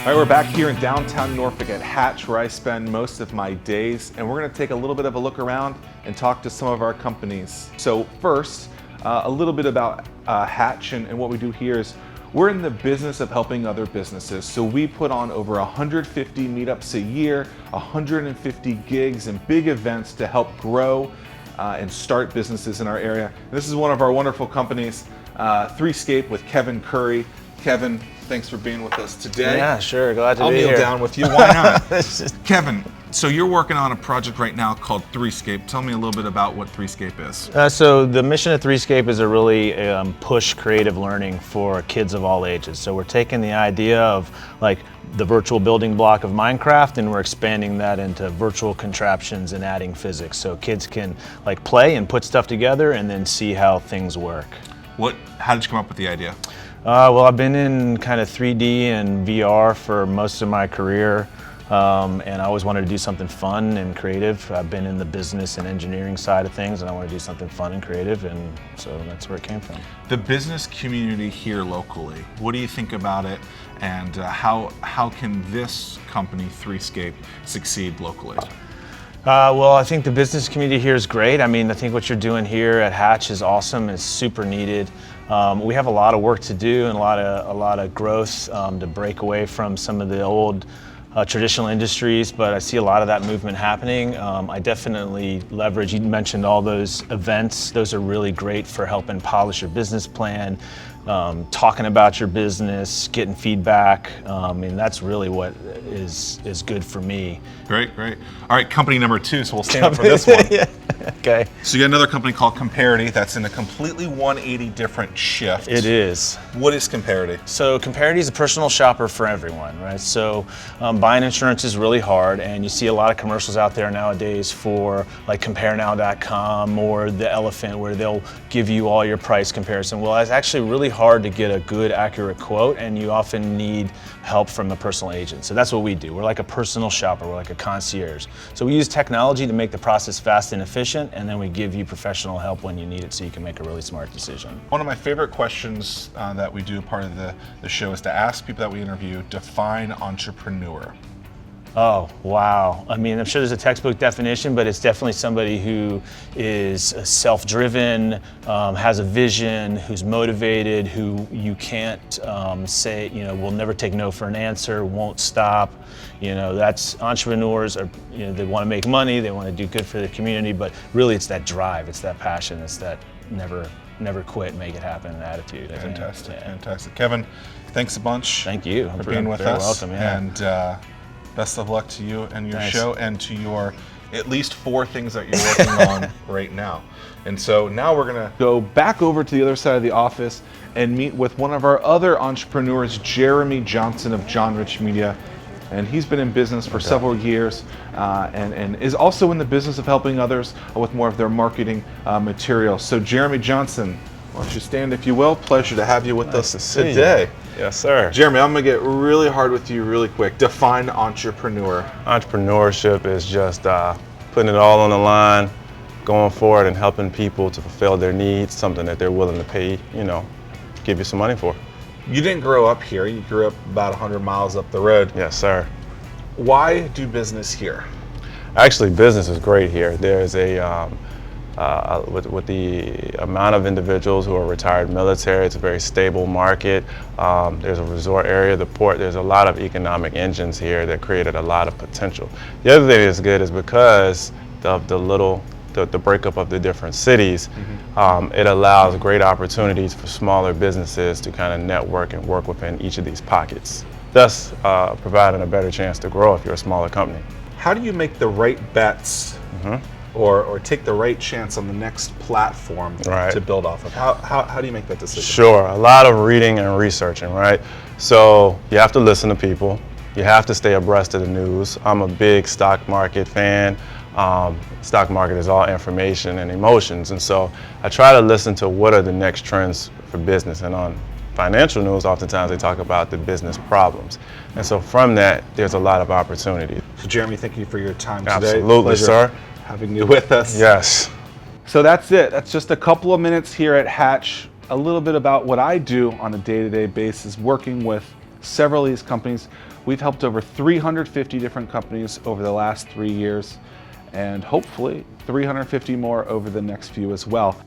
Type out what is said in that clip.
All right, we're back here in downtown Norfolk at Hatch, where I spend most of my days, and we're going to take a little bit of a look around and talk to some of our companies. So first, a little bit about Hatch and what we do here is we're in the business of helping other businesses. So we put on over 150 meetups a year, 150 gigs and big events to help grow and start businesses in our area. And this is one of our wonderful companies, Threescape with Kevin Curry. Kevin, thanks for being with us today. Yeah, sure. Glad to be here. I'll kneel down with you. Why not? Kevin, so you're working on a project right now called Threescape. Tell me a little bit about what Threescape is. So the mission of Threescape is to really push creative learning for kids of all ages. So we're taking the idea of like the virtual building block of Minecraft, and we're expanding that into virtual contraptions and adding physics. So kids can like play and put stuff together and then see how things work. How did you come up with the idea? Well, I've been in kind of 3D and VR for most of my career, and I always wanted to do something fun and creative. I've been in the business and engineering side of things, and I want to do something fun and creative, and so that's where it came from. The business community here locally, what do you think about it, and how can this company, Threescape, succeed locally? Well, I think the business community here is great. I mean, I think what you're doing here at Hatch is awesome. It's super needed. We have a lot of work to do and a lot of growth to break away from some of the old traditional industries, but I see a lot of that movement happening. I definitely leverage, you mentioned all those events. Those are really great for helping polish your business plan, talking about your business, getting feedback. And that's really what is good for me. Great. All right, company number 2, so we'll stand up for this one. Yeah. Okay. So you got another company called Comparity that's in a completely 180 different shift. It is. What is Comparity? So Comparity is a personal shopper for everyone, right? So buying insurance is really hard, and you see a lot of commercials out there nowadays for like CompareNow.com or The Elephant, where they'll give you all your price comparison. Well, it's actually really hard to get a good, accurate quote, and you often need help from a personal agent. So that's what we do. We're like a personal shopper. We're like a concierge. So we use technology to make the process fast and efficient, and then we give you professional help when you need it so you can make a really smart decision. One of my favorite questions that we do part of the show is to ask people that we interview, define entrepreneur. Oh, wow. I mean, I'm sure there's a textbook definition, but it's definitely somebody who is self-driven, has a vision, who's motivated, who you can't say, will never take no for an answer, won't stop. That's entrepreneurs are, they want to make money, they want to do good for the community, but really it's that drive, it's that passion, it's that never quit, make it happen attitude. Fantastic. Kevin, thanks a bunch. Thank you for being with us. Welcome, yeah. And best of luck to you and your Thanks. show and to your at least 4 things that you're working on right now. And so now we're gonna go back over to the other side of the office and meet with one of our other entrepreneurs, Jeremy Johnson of John Rich Media. And he's been in business for several years and is also in the business of helping others with more of their marketing materials. So Jeremy Johnson, why don't you stand if you will? Pleasure to have you with us today. Yes, sir. Jeremy, I'm gonna get really hard with you really quick. Define entrepreneur. Entrepreneurship is just putting it all on the line, going forward and helping people to fulfill their needs, something that they're willing to pay, give you some money for. You didn't grow up here. You grew up about 100 miles up the road. Yes, sir. Why do business here? Actually, business is great here. There's with the amount of individuals who are retired military, it's a very stable market. There's a resort area, the port, there's a lot of economic engines here that created a lot of potential. The other thing that's good is because of the breakup of the different cities, it allows great opportunities for smaller businesses to kind of network and work within each of these pockets, thus providing a better chance to grow if you're a smaller company. How do you make the right bets or take the right chance on the next platform to build off of? How do you make that decision? Sure, a lot of reading and researching, right? So you have to listen to people. You have to stay abreast of the news. I'm a big stock market fan. Stock market is all information and emotions, and so I try to listen to what are the next trends for business. And on financial news, oftentimes they talk about the business problems, and so from that there's a lot of opportunity. So Jeremy, thank you for your time today. Absolutely, sir. Having you with us. Yes. So that's it. That's just a couple of minutes here at Hatch. A little bit about what I do on a day-to-day basis, working with several of these companies. We've helped over 350 different companies over the last 3 years, and hopefully 350 more over the next few as well.